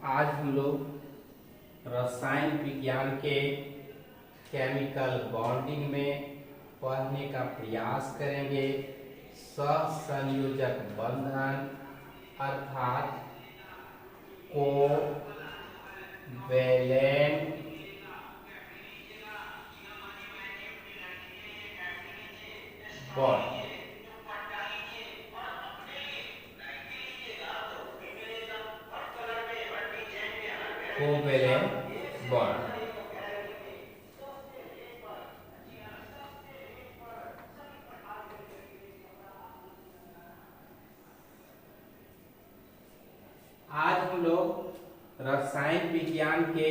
आज हम लोग रसायन विज्ञान के केमिकल बॉन्डिंग में पढ़ने का प्रयास करेंगे। सहसंयोजक बंधन अर्थात कोवैलेंट बॉन्ड। कोवैलेंट बॉन्ड आज हम लोग रसायन विज्ञान के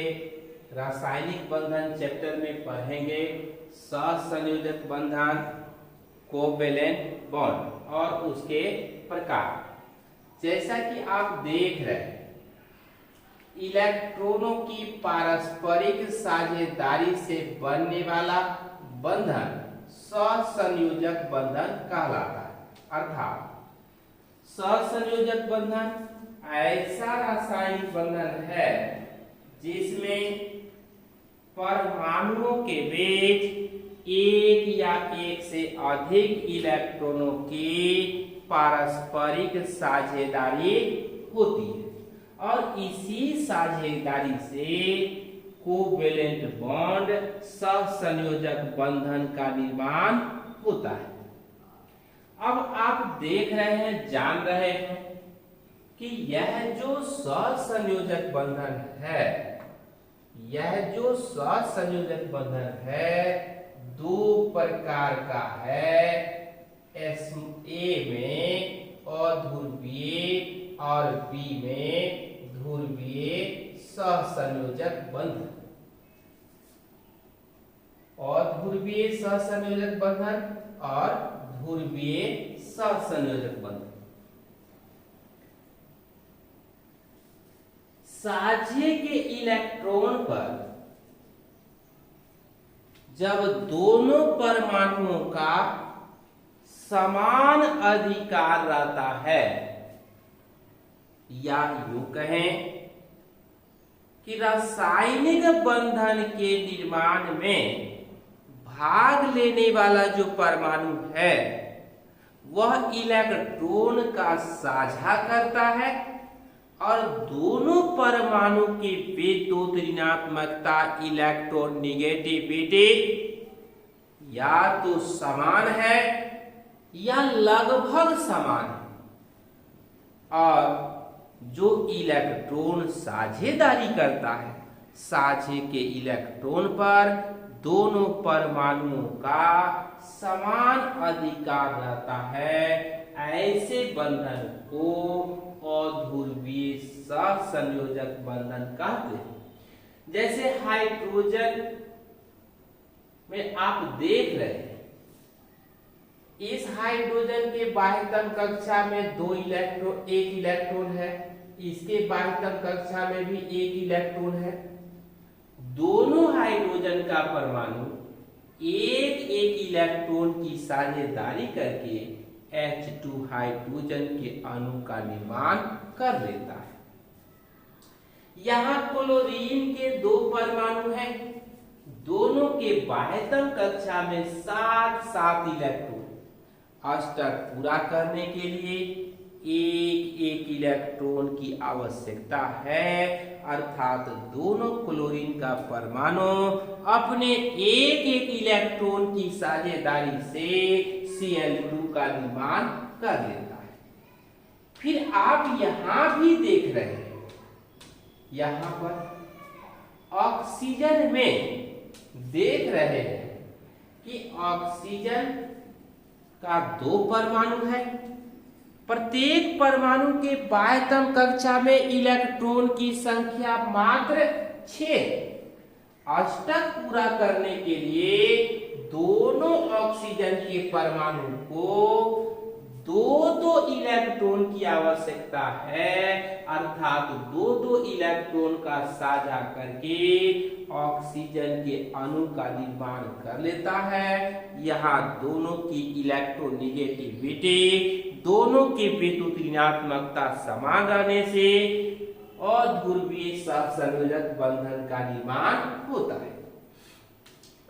रासायनिक बंधन चैप्टर में पढ़ेंगे सहसंयोजक बंधन कोवैलेंट बॉन्ड और उसके प्रकार। जैसा कि आप देख रहे हैं, इलेक्ट्रॉनों की पारस्परिक साझेदारी से बनने वाला बंधन सहसंयोजक बंधन कहलाता है। अर्थात सहसंयोजक बंधन ऐसा रासायनिक बंधन है जिसमें परमाणुओं के बीच एक या एक से अधिक इलेक्ट्रॉनों की पारस्परिक साझेदारी होती है और इसी साझेदारी से कोवैलेंट बॉन्ड सहसंयोजक बंधन का निर्माण होता है। अब आप देख रहे हैं, जान रहे हैं कि यह जो सहसंयोजक बंधन है, यह जो सहसंयोजक बंधन है दो प्रकार का है। ए में अध्रुवीय और बी में ध्रुवीय सहसंयोजक बंधन। अध्रुवीय सहसंयोजक बंधन और ध्रुवीय सहसंयोजक बंधन। साझे के इलेक्ट्रॉन पर जब दोनों परमाणुओं का समान अधिकार रहता है, या यूं कहें कि रासायनिक बंधन के निर्माण में भाग लेने वाला जो परमाणु है वह इलेक्ट्रॉन का साझा करता है और दोनों परमाणु की विद्युत ऋणात्मकता इलेक्ट्रोनेगेटिविटी या तो समान है या लगभग समान है। और जो इलेक्ट्रॉन साझेदारी करता है, साझे के इलेक्ट्रॉन पर दोनों परमाणुओं का समान अधिकार रहता है। ऐसे बंधन को अध्रुवीय सहसंयोजक बंधन कहते हैं। जैसे हाइड्रोजन में आप देख रहे हैं, इस हाइड्रोजन के बाह्यतम कक्षा में एक इलेक्ट्रॉन है, इसके बाह्यतम कक्षा में भी एक इलेक्ट्रॉन है। दोनों हाइड्रोजन का परमाणु एक एक इलेक्ट्रॉन की साझेदारी करके H2 हाइड्रोजन के अणु का निर्माण कर लेता है। यहाँ क्लोरीन के दो परमाणु हैं, दोनों के बाह्यतम कक्षा में 7 इलेक्ट्रॉन। अष्टक पूरा करने के लिए एक एक इलेक्ट्रॉन की आवश्यकता है, अर्थात दोनों क्लोरीन का परमाणु अपने एक एक इलेक्ट्रॉन की साझेदारी से Cl2 का निर्माण कर लेता है। फिर आप यहां भी देख रहे हैं, यहां पर ऑक्सीजन में देख रहे हैं कि ऑक्सीजन का दो परमाणु है। प्रत्येक परमाणु के बाह्यतम कक्षा में इलेक्ट्रॉन की संख्या मात्र 6। अष्टक पूरा करने के लिए दोनों ऑक्सीजन के परमाणु को दो इलेक्ट्रॉन की आवश्यकता है, अर्थात दो इलेक्ट्रॉन का साझा करके ऑक्सीजन के अणु का निर्माण कर लेता है। यहाँ दोनों की इलेक्ट्रोनेगेटिविटी, दोनों की विद्युत ऋणात्मकता समान रहने से अध्रुवीय सहसंयोजक बंधन का निर्माण होता है।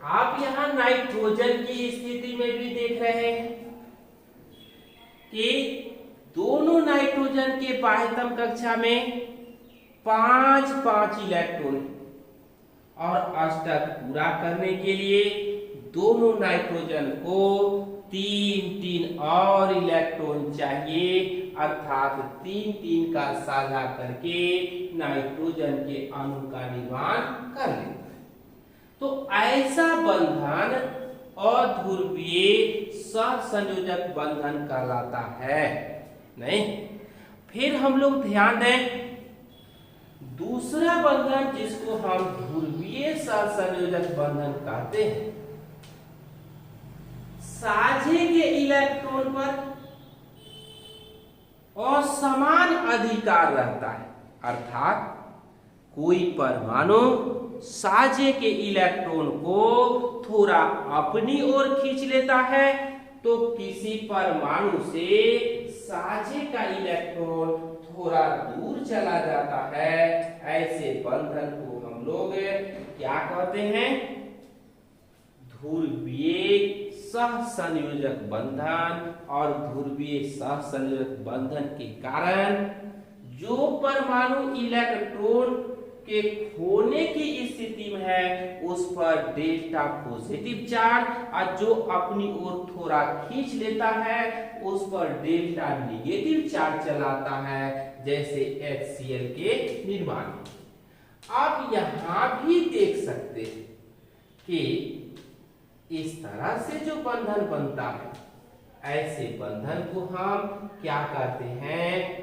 आप यहां नाइट्रोजन की स्थिति में भी देख रहे हैं कि दोनों नाइट्रोजन के बाह्यतम कक्षा में 5-5 इलेक्ट्रॉन और अष्टक पूरा करने के लिए दोनों नाइट्रोजन को 3-3 और इलेक्ट्रॉन चाहिए, अर्थात 3-3 का साझा करके नाइट्रोजन के अणु का निर्माण कर लेता है। तो ऐसा बंधन अध्रुवीय सहसंयोजक बंधन कहलाता है। नहीं, फिर हम लोग ध्यान दें, दूसरा बंधन जिसको हम ध्रुवीय सहसंयोजक बंधन कहते हैं, साझे के इलेक्ट्रॉन पर असमान अधिकार रहता है, अर्थात कोई परमाणु साझे के इलेक्ट्रॉन को थोड़ा अपनी ओर खींच लेता है तो किसी परमाणु से साझे का इलेक्ट्रॉन थोड़ा दूर चला जाता है। ऐसे बंधन को हम लोग क्या कहते हैं? ध्रुवीय सहसंयोजक बंधन। और ध्रुवीय सहसंयोजक बंधन के कारण जो परमाणु इलेक्ट्रॉन के खोने की स्थिति में है उस पर डेल्टा पॉजिटिव चार्ज, और जो अपनी ओर थोड़ा खींच लेता है उस पर डेल्टा नेगेटिव चार्ज चलाता है, जैसे HCl के निर्माण। आप यहां भी देख सकते हैं कि इस तरह से जो बंधन बनता है, ऐसे बंधन को हम क्या कहते हैं?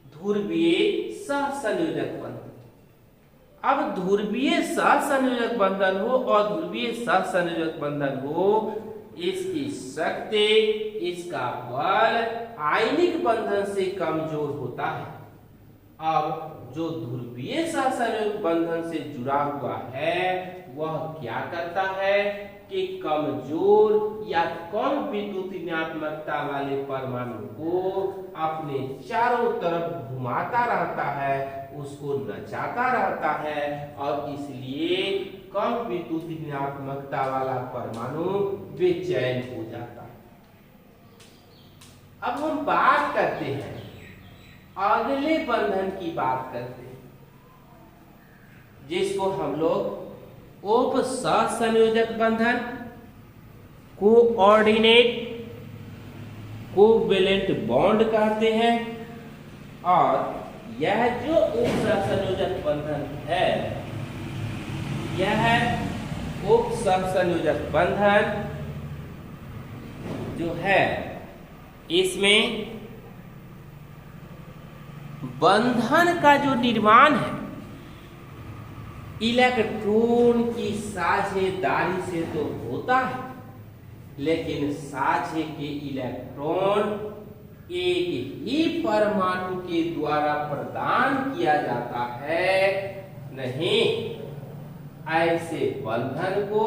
ध्रुवीय सहसंयोजक बंधन। अब ध्रुवीय सहसंयोजक बंधन हो और ध्रुवीय सहसंयोजक बंधन हो, इसकी शक्ति, इसका बल आयनिक बंधन से कमजोर होता है। अब जो ध्रुवीय सहसंयोजक बंधन से जुड़ा हुआ है वह क्या करता है कि कमजोर या कम विद्युत ऋणात्मकता वाले परमाणु को अपने चारों तरफ घुमाता रहता है, उसको नचाता रहता है, और इसलिए कम विद्युत ऋणात्मकता वाला परमाणु बेचैन हो जाता है। अब हम बात करते हैं, अगले बंधन की बात करते हैं, जिसको हम लोग उप सहसंयोजक बंधन, कोऑर्डिनेट कोवेलेंट बॉन्ड कहते हैं। और यह जो उप सहसंयोजक बंधन है, यह उप सहसंयोजक बंधन जो है, इसमें बंधन का जो निर्माण है इलेक्ट्रॉन की साझेदारी से तो होता है, लेकिन साझे के इलेक्ट्रॉन एक ही परमाणु के द्वारा प्रदान किया जाता है नहीं। ऐसे बंधन को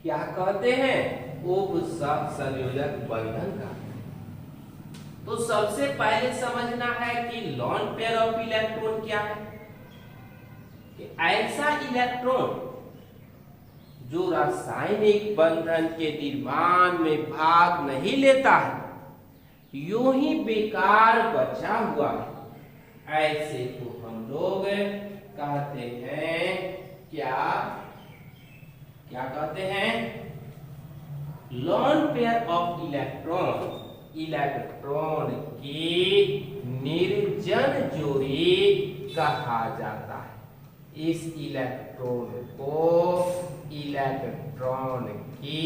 क्या कहते हैं? उप सहसंयोजक बंधन का। तो सबसे पहले समझना है कि लॉन पेयर ऑफ इलेक्ट्रॉन क्या है। कि ऐसा इलेक्ट्रॉन जो रासायनिक बंधन के निर्माण में भाग नहीं लेता है, यूं ही बेकार बचा हुआ है, ऐसे को हम लोग कहते हैं क्या? क्या कहते हैं? Lone pair of electron. Electron की निर्जन जोड़ी कहा जाता है। इस इलेक्ट्रॉन को इलेक्ट्रॉन की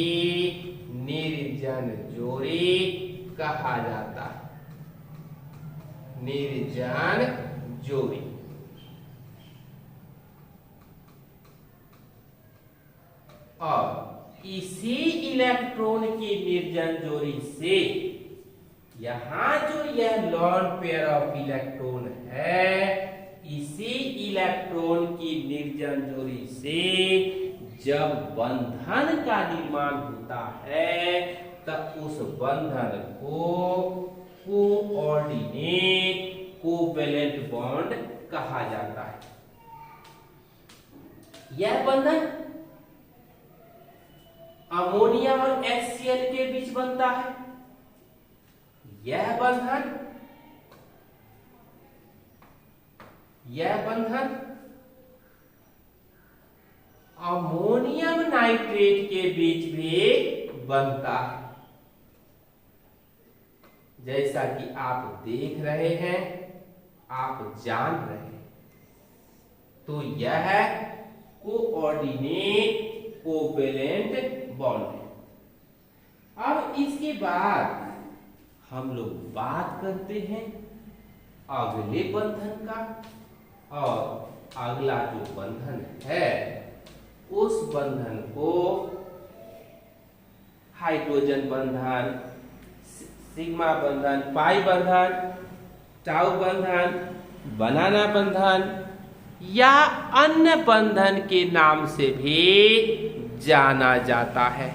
निर्जन जोड़ी कहा जाता है। निर्जन जोड़ी। और इसी इलेक्ट्रॉन की निर्जन जोड़ी से यहां जो यह लॉन पेयर ऑफ इलेक्ट्रॉन है, इसी इलेक्ट्रॉन की निर्जन जोड़ी से जब बंधन का निर्माण होता है तब उस बंधन को कोऑर्डिनेट कहा जाता है। यह बंधन अमोनिया और HCl के बीच बनता है। यह बंधन अमोनियम नाइट्रेट के बीच भी बनता है। जैसा कि आप देख रहे हैं, आप जान रहे हैं, तो यह कोऑर्डिनेट कोवेलेंट बॉन्ड है। अब इसके बाद हम लोग बात करते हैं अगले बंधन का, और अगला जो बंधन है उस बंधन को हाइड्रोजन बंधन, सिग्मा बंधन, पाई बंधन, टाउ बंधन, बनाना बंधन या अन्य बंधन के नाम से भी जाना जाता है।